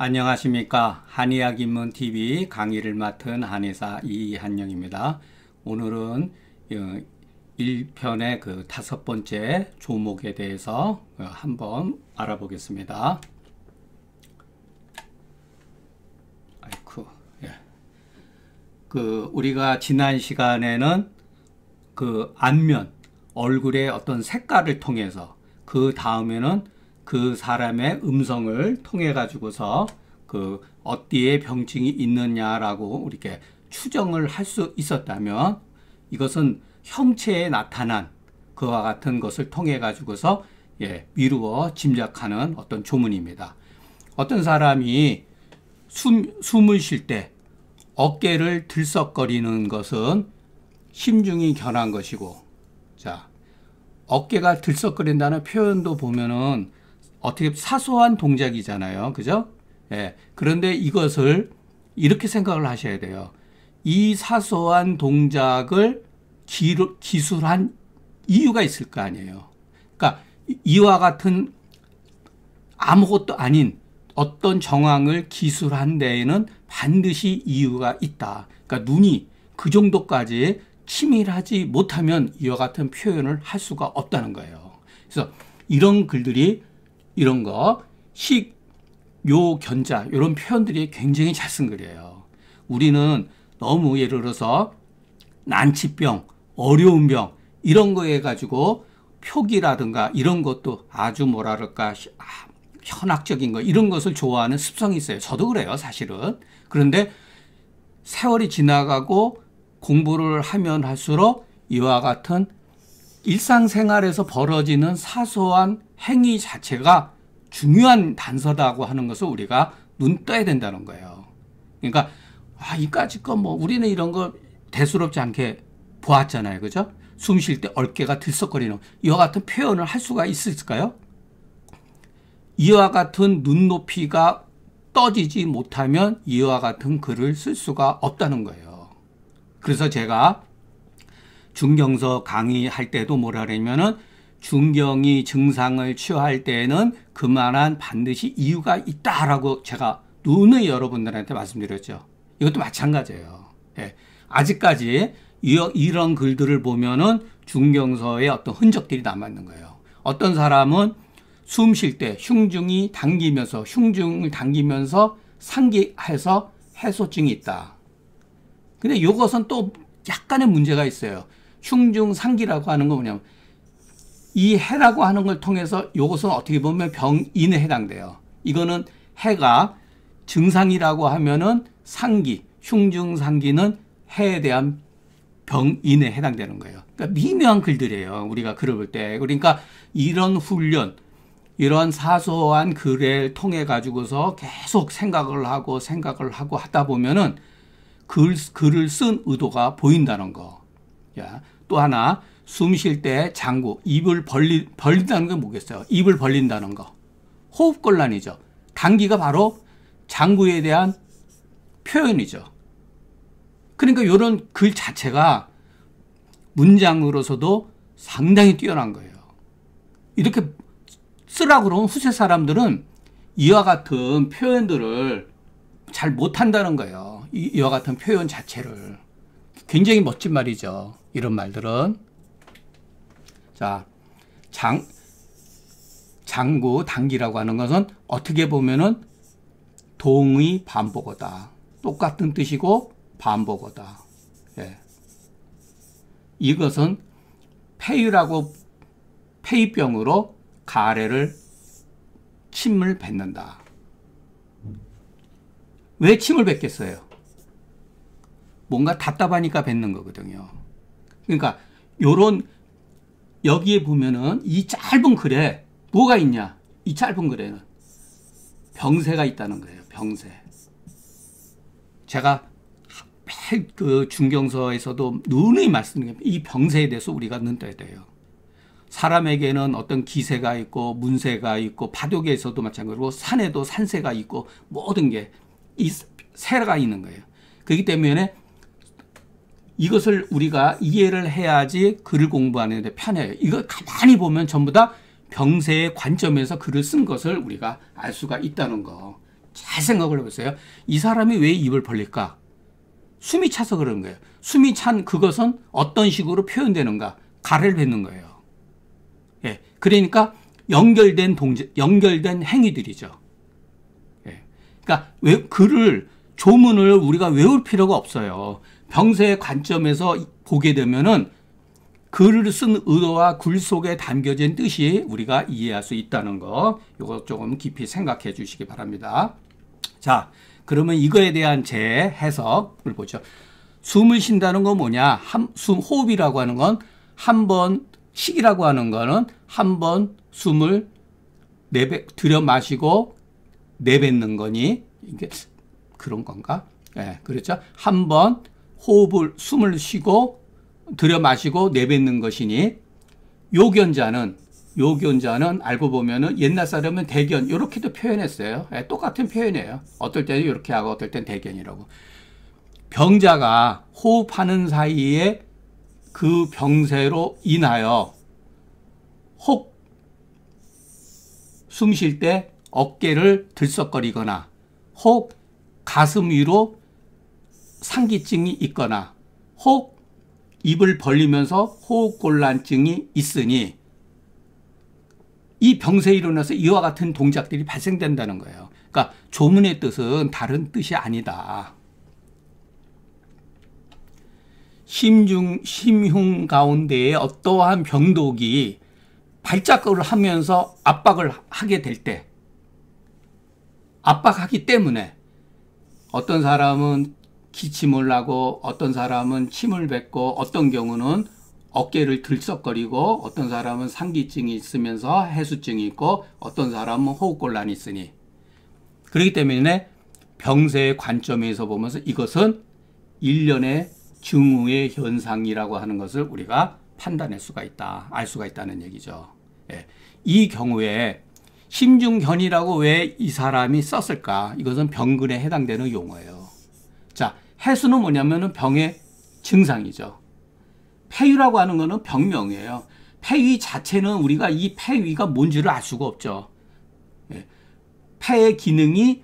안녕하십니까. 한의학입문TV 강의를 맡은 한의사 이한영입니다. 오늘은 1편의 그 5번째 조목에 대해서 한번 알아보겠습니다. 아이쿠, 예. 우리가 지난 시간에는 그 안면, 얼굴의 어떤 색깔을 통해서 그 다음에는 그 사람의 음성을 통해 가지고서 그 어디에 병증이 있느냐라고 이렇게 추정을 할 수 있었다면, 이것은 형체에 나타난 그와 같은 것을 통해 가지고서 미루어 짐작하는 어떤 조문입니다. 어떤 사람이 숨을 쉴 때 어깨를 들썩거리는 것은 심중이 견한 것이고, 자, 어깨가 들썩거린다는 표현도 보면은 어떻게 사소한 동작이잖아요. 그죠? 예. 그런데 이것을 이렇게 생각을 하셔야 돼요. 이 사소한 동작을 기술한 이유가 있을 거 아니에요. 그러니까 이와 같은 아무것도 아닌 어떤 정황을 기술한 데에는 반드시 이유가 있다. 그러니까 눈이 그 정도까지 치밀하지 못하면 이와 같은 표현을 할 수가 없다는 거예요. 그래서 이런 글들이, 이런 거, 식, 요, 견자, 이런 표현들이 굉장히 잘 쓴 글이에요. 우리는 너무 예를 들어서 난치병, 어려운 병, 이런 거에 가지고 표기라든가 이런 것도 아주 뭐라 그럴까, 현학적인 거, 이런 것을 좋아하는 습성이 있어요. 저도 그래요, 사실은. 그런데 세월이 지나가고 공부를 하면 할수록 이와 같은 일상생활에서 벌어지는 사소한 행위 자체가 중요한 단서라고 하는 것을 우리가 눈 떠야 된다는 거예요. 그러니까 이까짓 거 뭐 우리는 이런 거 대수롭지 않게 보았잖아요. 그죠? 숨 쉴 때 어깨가 들썩거리는 이와 같은 표현을 할 수가 있을까요? 이와 같은 눈높이가 떠지지 못하면 이와 같은 글을 쓸 수가 없다는 거예요. 그래서 제가 중경서 강의할 때도 뭐라 그러냐면은, 중경이 증상을 치유할 때에는 그만한 반드시 이유가 있다라고 제가 누누이 여러분들한테 말씀드렸죠. 이것도 마찬가지예요. 예. 아직까지 이런 글들을 보면은 중경서에 어떤 흔적들이 남아있는 거예요. 어떤 사람은 숨 쉴 때 흉중을 당기면서 상기해서 해소증이 있다. 근데 이것은 또 약간의 문제가 있어요. 흉중상기라고 하는 건 뭐냐면, 이 해라고 하는 걸 통해서 이것은 어떻게 보면 병인에 해당돼요. 이거는 해가 증상이라고 하면은 상기, 흉중상기는 해에 대한 병인에 해당되는 거예요. 그러니까 미묘한 글들이에요. 우리가 글을 볼 때. 그러니까 이런 훈련, 이런 사소한 글을 통해 가지고서 계속 생각을 하고 하다 보면은 글을 쓴 의도가 보인다는 거. 야, 또 하나, 숨 쉴 때 장구, 입을 벌린다는 게 뭐겠어요? 입을 벌린다는 거. 호흡곤란이죠. 단기가 바로 장구에 대한 표현이죠. 그러니까 이런 글 자체가 문장으로서도 상당히 뛰어난 거예요. 이렇게 쓰라고 그러면 후세 사람들은 이와 같은 표현들을 잘 못한다는 거예요. 이와 같은 표현 자체를. 굉장히 멋진 말이죠. 이런 말들은. 자, 장구, 단기라고 하는 것은 어떻게 보면은 동의 반복어다. 똑같은 뜻이고 반복어다. 예. 이것은 폐유병으로 가래를 침을 뱉는다. 왜 침을 뱉겠어요? 뭔가 답답하니까 뱉는 거거든요. 그러니까 여기에 보면은 이 짧은 글에 뭐가 있냐? 이 짧은 글에는 병세가 있다는 거예요. 병세. 제가 그 중경서에서도 누누이 말씀드립니다. 이 병세에 대해서 우리가 눈 떠야 돼요. 사람에게는 어떤 기세가 있고 문세가 있고, 바둑에서도 마찬가지고 산에도 산세가 있고, 모든 게 이 세가 있는 거예요. 그렇기 때문에 이것을 우리가 이해를 해야지 글을 공부하는 데 편해요. 이거 가만히 보면 전부 다 병세의 관점에서 글을 쓴 것을 우리가 알 수가 있다는 거. 잘 생각을 해보세요. 이 사람이 왜 입을 벌릴까? 숨이 차서 그런 거예요. 숨이 찬 그것은 어떤 식으로 표현되는가? 가래를 뱉는 거예요. 예. 그러니까 연결된 연결된 행위들이죠. 예. 그러니까 조문을 우리가 외울 필요가 없어요. 병세의 관점에서 보게 되면은 글을 쓴 의도와 글 속에 담겨진 뜻이 우리가 이해할 수 있다는 거, 이거 조금 깊이 생각해 주시기 바랍니다. 자, 그러면 이거에 대한 제 해석을 보죠. 숨을 쉰다는 건 뭐냐? 호흡이라고 하는 건 한 번, 식이라고 하는 거는 한 번 숨을 들여 마시고 내뱉는 거니, 이게 그런 건가? 예, 그렇죠. 한 번 숨을 쉬고 들여 마시고 내뱉는 것이니, 요견자는 알고 보면은 옛날 사람은 대견 이렇게도 표현했어요. 예, 똑같은 표현이에요. 어떨 때는 이렇게 하고 어떨 땐 대견이라고. 병자가 호흡하는 사이에 그 병세로 인하여 혹 숨 쉴 때 어깨를 들썩거리거나 혹 가슴 위로 상기증이 있거나 혹 입을 벌리면서 호흡곤란증이 있으니 이 병세에 일어나서 이와 같은 동작들이 발생된다는 거예요. 그러니까 조문의 뜻은 다른 뜻이 아니다. 심흉 가운데에 어떠한 병독이 발작을 하면서 압박을 하게 될 때, 압박하기 때문에 어떤 사람은 기침을 하고 어떤 사람은 침을 뱉고 어떤 경우는 어깨를 들썩거리고 어떤 사람은 상기증이 있으면서 해수증이 있고 어떤 사람은 호흡곤란이 있으니, 그렇기 때문에 병세의 관점에서 보면서 이것은 일련의 증후의 현상이라고 하는 것을 우리가 판단할 수가 있다, 알 수가 있다는 얘기죠. 예. 이 경우에 심중견이라고 왜 이 사람이 썼을까? 이것은 병근에 해당되는 용어예요. 자, 해수는 뭐냐면은 병의 증상이죠. 폐위라고 하는 것은 병명이에요. 폐위 자체는 우리가 이 폐위가 뭔지를 알 수가 없죠. 예. 폐의 기능이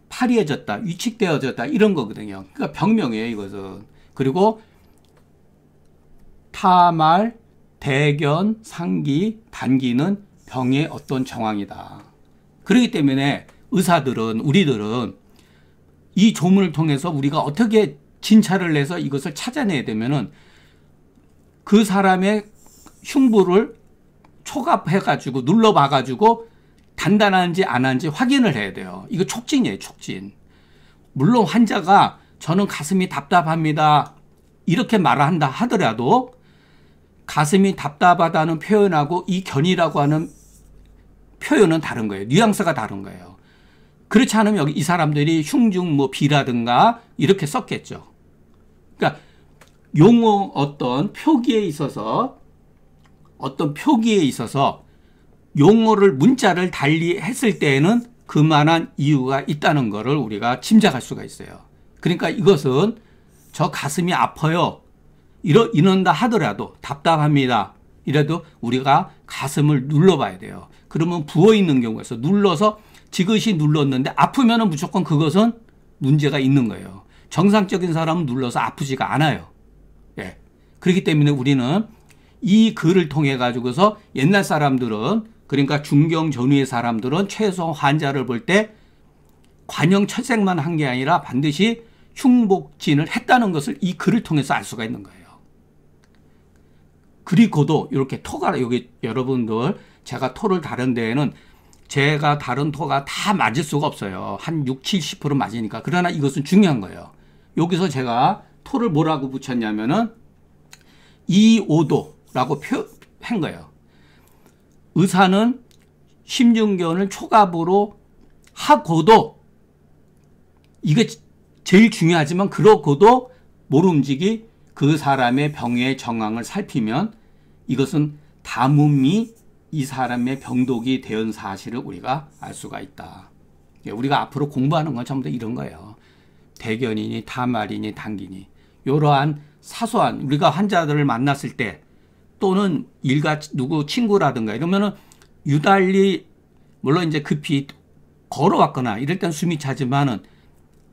파리해졌다, 위축되어졌다 이런 거거든요. 그러니까 병명이에요, 이것은. 그리고 타말, 대견, 상기, 단기는 병의 어떤 정황이다. 그렇기 때문에 우리들은 이 조문을 통해서 우리가 어떻게 진찰을 해서 이것을 찾아내야 되면은 그 사람의 흉부를 촉압해가지고 눌러봐가지고 단단한지 안 한지 확인을 해야 돼요. 이거 촉진이에요, 촉진. 물론 환자가 저는 가슴이 답답합니다, 이렇게 말을 한다 하더라도 가슴이 답답하다는 표현하고 이 견이라고 하는 표현은 다른 거예요. 뉘앙스가 다른 거예요. 그렇지 않으면 여기 이 사람들이 흉중 비라든가 이렇게 썼겠죠. 그러니까 용어 어떤 표기에 있어서 용어를 문자를 달리 했을 때에는 그만한 이유가 있다는 것을 우리가 짐작할 수가 있어요. 그러니까 이것은 저 가슴이 아파요, 이런다 하더라도 답답합니다, 이래도 우리가 가슴을 눌러봐야 돼요. 그러면 부어있는 경우가 있어. 눌러서 지그시 눌렀는데 아프면 무조건 그것은 문제가 있는 거예요. 정상적인 사람은 눌러서 아프지가 않아요. 예. 그렇기 때문에 우리는 이 글을 통해 가지고서 옛날 사람들은, 그러니까 중경 전후의 사람들은 최소 환자를 볼 때 관형 철색만 한 게 아니라 반드시 흉복진을 했다는 것을 이 글을 통해서 알 수가 있는 거예요. 그리고도 이렇게 토가, 여기 여러분들 제가 토를 다른 데에는 제가 다른 토가 다 맞을 수가 없어요. 한 60, 70% 맞으니까. 그러나 이것은 중요한 거예요. 여기서 제가 토를 뭐라고 붙였냐면은 2,5도라고 한 거예요. 의사는 심중견을 촉압으로 하고도, 이게 제일 중요하지만 그러고도 모름지기 그 사람의 병의 정황을 살피면 이것은 다문미 이 사람의 병독이 되은 사실을 우리가 알 수가 있다. 우리가 앞으로 공부하는 건 전부 다 이런 거예요. 대견이니 타말이니 단기니 이러한 사소한, 우리가 환자들을 만났을 때 또는 누구 친구라든가 이러면은 유달리 물론 이제 급히 걸어왔거나 이럴 땐 숨이 차지만은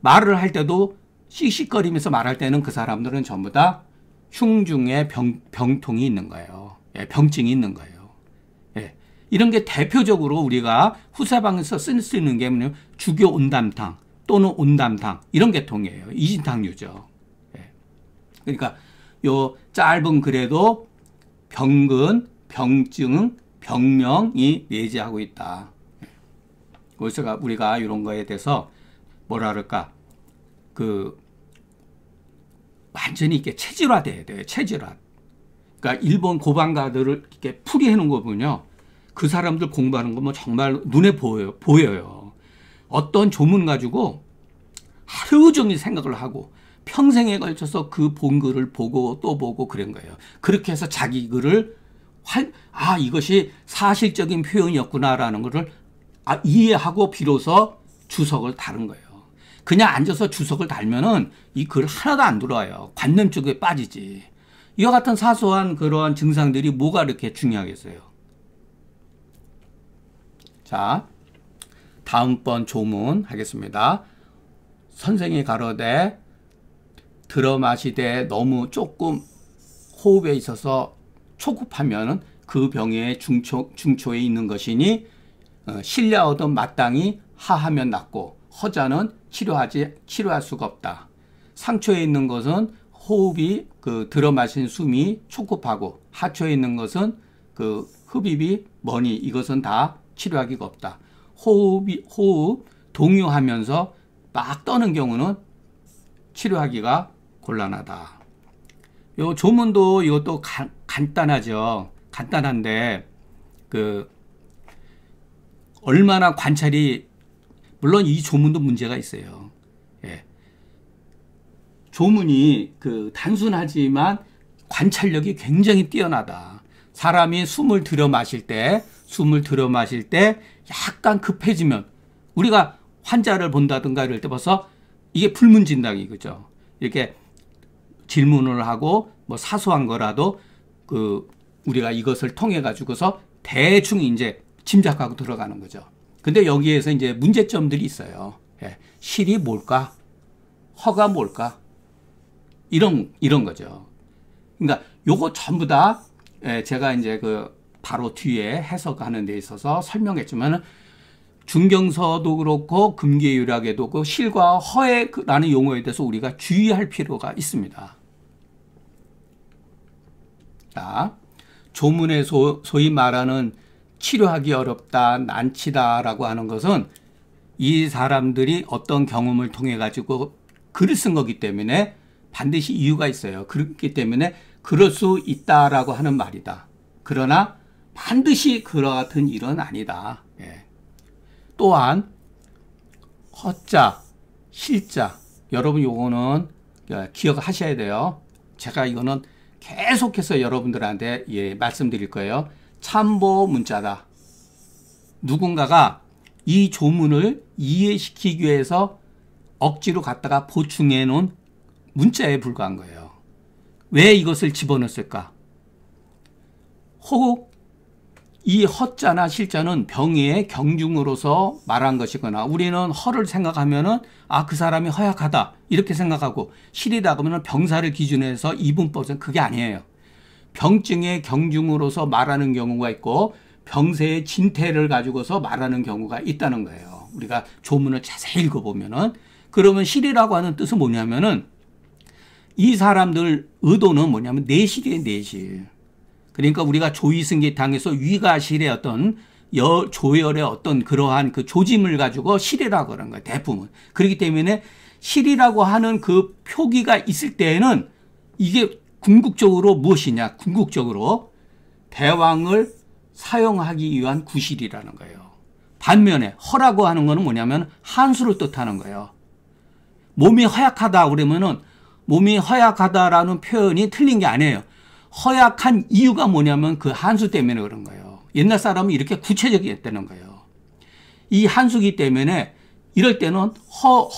말을 할 때도 씩씩거리면서 말할 때는 그 사람들은 전부 다 흉중의 병통이 있는 거예요. 예, 병증이 있는 거예요. 예, 이런 게 대표적으로 우리가 후사방에서 쓸 수 있는 게 뭐냐면 주교 온담탕 또는 온담탕 이런 계통이에요. 이진탕류죠. 예, 그러니까 요 짧은 글에도 병근, 병증, 병명이 내재하고 있다. 그래서 우리가 이런 거에 대해서 뭐라 그럴까 완전히 이렇게 체질화돼야 돼요. 체질화. 그러니까 일본 고방가들을 이렇게 풀이해 놓은 거 보면요. 그 사람들 공부하는 거 뭐 정말 눈에 보여요. 어떤 조문 가지고 하루 종일 생각을 하고 평생에 걸쳐서 그 본 글을 보고 또 보고 그런 거예요. 그렇게 해서 자기 글을 이것이 사실적인 표현이었구나라는 것을 이해하고 비로소 주석을 다른 거예요. 그냥 앉아서 주석을 달면은 이 글 하나도 안 들어와요. 관념 쪽에 빠지지. 이와 같은 사소한 그러한 증상들이 뭐가 이렇게 중요하겠어요. 자, 다음번 조문 하겠습니다. 선생이 가로되 들어 마시되 너무 조금 호흡에 있어서 초급하면 그 병의 중초에 있는 것이니 신뢰하던 마땅히 하하면 낫고 허자는 치료할 수가 없다. 상초에 있는 것은 호흡이 들어 마신 숨이 초급하고 하초에 있는 것은 흡입이 머니 이것은 다 치료하기가 없다. 호흡 동요하면서 막 떠는 경우는 치료하기가 곤란하다. 요 조문도 이것도 간단하죠. 간단한데 얼마나 관찰이 물론 이 조문도 문제가 있어요. 예. 조문이 단순하지만 관찰력이 굉장히 뛰어나다. 사람이 숨을 들여 마실 때 약간 급해지면 우리가 환자를 본다든가 이럴 때 벌써 이게 불문진당이 그죠. 이렇게 질문을 하고 뭐 사소한 거라도 우리가 이것을 통해 가지고서 대충 이제 짐작하고 들어가는 거죠. 근데 여기에서 이제 문제점들이 있어요. 예. 실이 뭘까? 허가 뭘까? 이런 거죠. 그러니까 요거 전부 다 제가 이제 바로 뒤에 해석하는 데 있어서 설명했지만은 중경서도 그렇고 금계유락에도 그 실과 허에라는 용어에 대해서 우리가 주의할 필요가 있습니다. 자, 조문에 소위 말하는 치료하기 어렵다, 난치다라고 하는 것은 이 사람들이 어떤 경험을 통해 가지고 글을 쓴 거기 때문에 반드시 이유가 있어요. 그렇기 때문에 그럴 수 있다라고 하는 말이다. 그러나 반드시 그와 같은 일은 아니다. 예. 또한 허자, 실자 여러분 요거는 기억하셔야 돼요. 제가 이거는 계속해서 여러분들한테 말씀드릴 거예요. 참보 문자다. 누군가가 이 조문을 이해시키기 위해서 억지로 갖다가 보충해 놓은 문자에 불과한 거예요. 왜 이것을 집어넣었을까? 혹 이 허자나 실자는 병의 경중으로서 말한 것이거나 우리는 허를 생각하면은 그 사람이 허약하다 이렇게 생각하고 실이다 그러면 병사를 기준으로 해서 이분법은 그게 아니에요. 병증의 경중으로서 말하는 경우가 있고 병세의 진태를 가지고서 말하는 경우가 있다는 거예요. 우리가 조문을 자세히 읽어보면은 그러면 실이라고 하는 뜻은 뭐냐면은 이 사람들 의도는 뭐냐면 내실이에요, 내실. 그러니까 우리가 조의승계탕에서 위가실의 어떤 조열의 어떤 그러한 조짐을 가지고 실이라고 하는 거예요, 대부분. 그렇기 때문에 실이라고 하는 그 표기가 있을 때에는 이게 궁극적으로 무엇이냐? 궁극적으로 대왕을 사용하기 위한 구실이라는 거예요. 반면에 허라고 하는 거는 뭐냐면 한수를 뜻하는 거예요. 몸이 허약하다 그러면은 몸이 허약하다라는 표현이 틀린 게 아니에요. 허약한 이유가 뭐냐면 그 한수 때문에 그런 거예요. 옛날 사람은 이렇게 구체적이었다는 거예요. 이 한수기 때문에 이럴 때는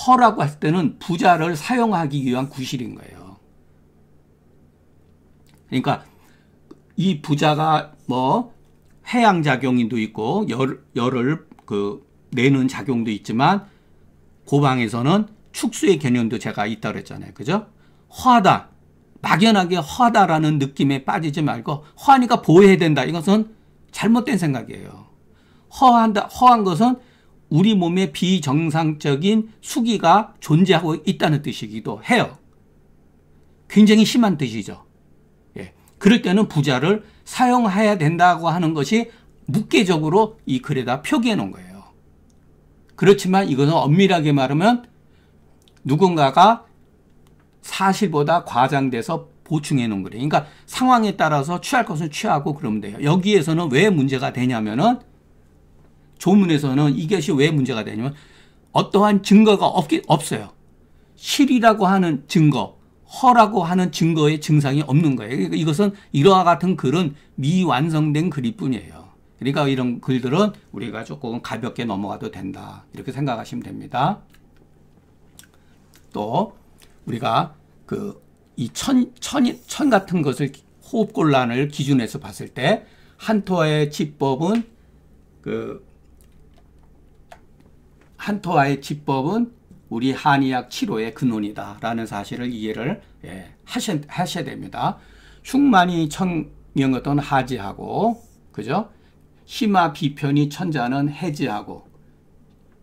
허라고 할 때는 부자를 사용하기 위한 구실인 거예요. 그러니까 이 부자가 뭐 해양작용도 있고 열을 내는 작용도 있지만 고방에서는 축수의 개념도 제가 있다 그랬잖아요. 그죠? 허하다. 막연하게 허하다라는 느낌에 빠지지 말고 허하니까 보호해야 된다. 이것은 잘못된 생각이에요. 허한 것은 우리 몸에 비정상적인 수기가 존재하고 있다는 뜻이기도 해요. 굉장히 심한 뜻이죠. 예. 그럴 때는 부자를 사용해야 된다고 하는 것이 묵계적으로 이 글에다 표기해 놓은 거예요. 그렇지만 이것은 엄밀하게 말하면 누군가가 사실보다 과장돼서 보충해 놓은 거래요. 그러니까 상황에 따라서 취할 것은 취하고 그러면 돼요. 여기에서는 왜 문제가 되냐면은 조문에서는 이것이 왜 문제가 되냐면 어떠한 증거가 없어요. 실이라고 하는 증거, 허라고 하는 증거의 증상이 없는 거예요. 그러니까 이것은 이와 같은 글은 미완성된 글일 뿐이에요. 그러니까 이런 글들은 우리가 조금 가볍게 넘어가도 된다. 이렇게 생각하시면 됩니다. 또 우리가 이 천 같은 것을 호흡곤란을 기준해서 봤을 때 한토화의 지법은 한토화의 지법은 우리 한의학 치료의 근원이다라는 사실을 이해를 하셔야 됩니다. 흉만이 청명어떤 하지하고, 그죠? 심화 비편이 천자는 해지하고,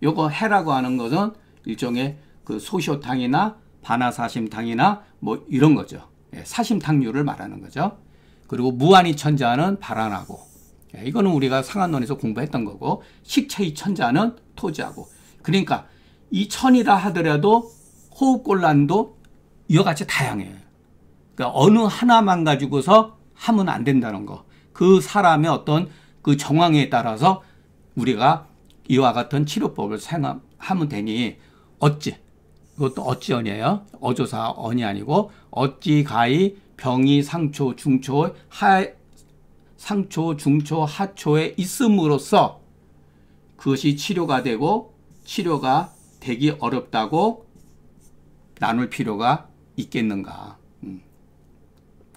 요거 해라고 하는 것은 일종의 소쇼탕이나 반화사심탕이나 뭐 이런 거죠. 사심탕류를 말하는 거죠. 그리고 무한이 천자는 발안하고, 이거는 우리가 상한론에서 공부했던 거고, 식체의 천자는 토지하고. 그러니까 이 천이라 하더라도 호흡곤란도 이와 같이 다양해요. 그러니까 어느 하나만 가지고서 하면 안 된다는 거. 그 사람의 어떤 그 정황에 따라서 우리가 이와 같은 치료법을 사용하면 되니 어찌, 이것도 어찌언이에요. 어조사 언이 아니고 어찌 가히 병이 상초, 중초, 상초, 중초, 하초에 있음으로써 그것이 치료가 되고 치료가 되기 어렵다고 나눌 필요가 있겠는가?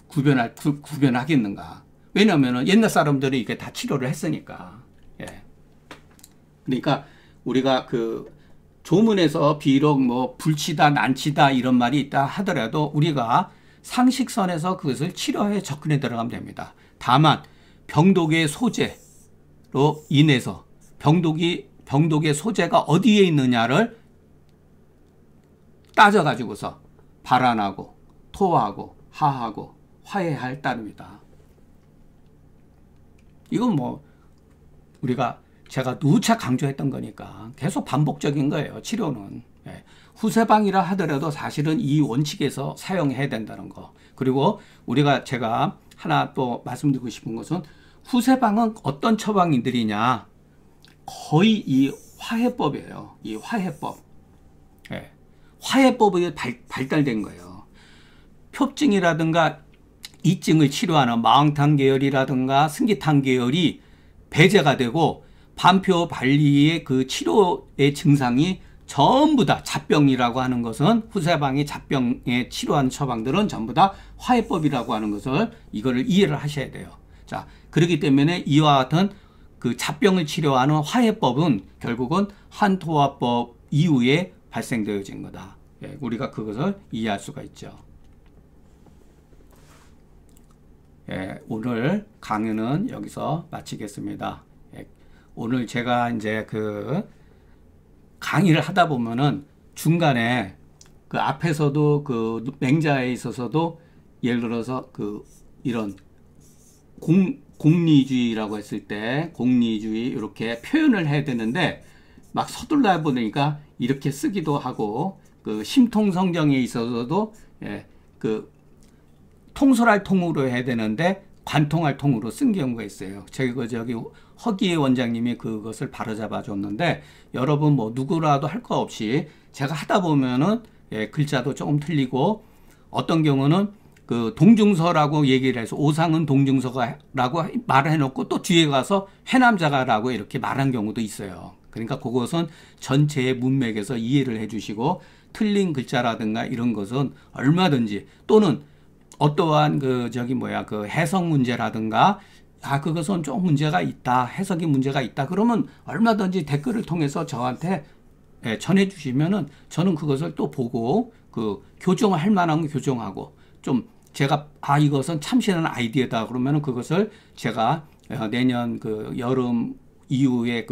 구별하겠는가? 왜냐하면 옛날 사람들이 이게 다 치료를 했으니까. 예. 그러니까 우리가 조문에서 비록 뭐 불치다, 난치다 이런 말이 있다 하더라도 우리가 상식선에서 그것을 치료에 접근해 들어가면 됩니다. 다만 병독의 소재로 인해서 병독의 소재가 어디에 있느냐를 따져가지고서 발안하고 토하고 하하고 화해할 따름이다. 이건 뭐 제가 누차 강조했던 거니까 계속 반복적인 거예요. 치료는. 후세방이라 하더라도 사실은 이 원칙에서 사용해야 된다는 거. 그리고 제가 하나 또 말씀드리고 싶은 것은 후세방은 어떤 처방인들이냐. 거의 이 화해법이에요. 이 화해법. 화해법이 발달된 거예요. 표증이라든가 이증을 치료하는 마왕탕 계열이라든가 승기탕 계열이 배제가 되고 반표 발리의 그 치료의 증상이 전부 다 잡병이라고 하는 것은 후세방의 잡병에 치료하는 처방들은 전부 다 화해법이라고 하는 것을 이거를 이해를 하셔야 돼요. 자, 그렇기 때문에 이와 같은 그 잡병을 치료하는 화해법은 결국은 한토화법 이후에 발생되어진 거다. 우리가 그것을 이해할 수가 있죠. 오늘 강의는 여기서 마치겠습니다. 오늘 제가 이제 강의를 하다 보면은 중간에 앞에서도 맹자에 있어서도 예를 들어서 이런 공리주의라고 했을 때 공리주의 이렇게 표현을 해야 되는데 막 서둘러 보니까 이렇게 쓰기도 하고 심통성경에 있어서도 통솔할 통으로 해야 되는데 관통할 통으로 쓴 경우가 있어요. 저기 허기의 원장님이 그것을 바로잡아 줬는데 여러분 뭐 누구라도 할 거 없이 제가 하다 보면은 글자도 조금 틀리고 어떤 경우는 동중서라고 얘기를 해서 오상은 동중서라고 말을 해놓고 또 뒤에 가서 해남자가라고 이렇게 말한 경우도 있어요. 그러니까 그것은 전체의 문맥에서 이해를 해주시고 틀린 글자라든가 이런 것은 얼마든지 또는 어떠한 해석 문제라든가 그것은 좀 문제가 있다, 해석이 문제가 있다, 그러면 얼마든지 댓글을 통해서 저한테 전해주시면은 저는 그것을 또 보고 교정할 만한 건 교정하고, 좀 제가 이것은 참신한 아이디어다 그러면은 그것을 제가 내년 여름 이후에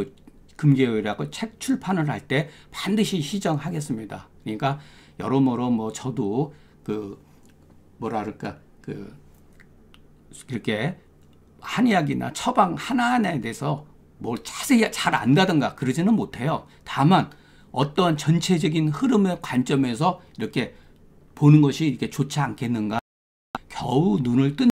금계요일하고 책 출판을 할 때 반드시 시정하겠습니다. 그러니까 여러모로 뭐 저도 뭐라 그럴까 이렇게 한의학이나 처방 하나하나에 대해서 뭘 자세히 잘 안다든가 그러지는 못해요. 다만 어떠한 전체적인 흐름의 관점에서 이렇게 보는 것이 이렇게 좋지 않겠는가, 겨우 눈을 뜬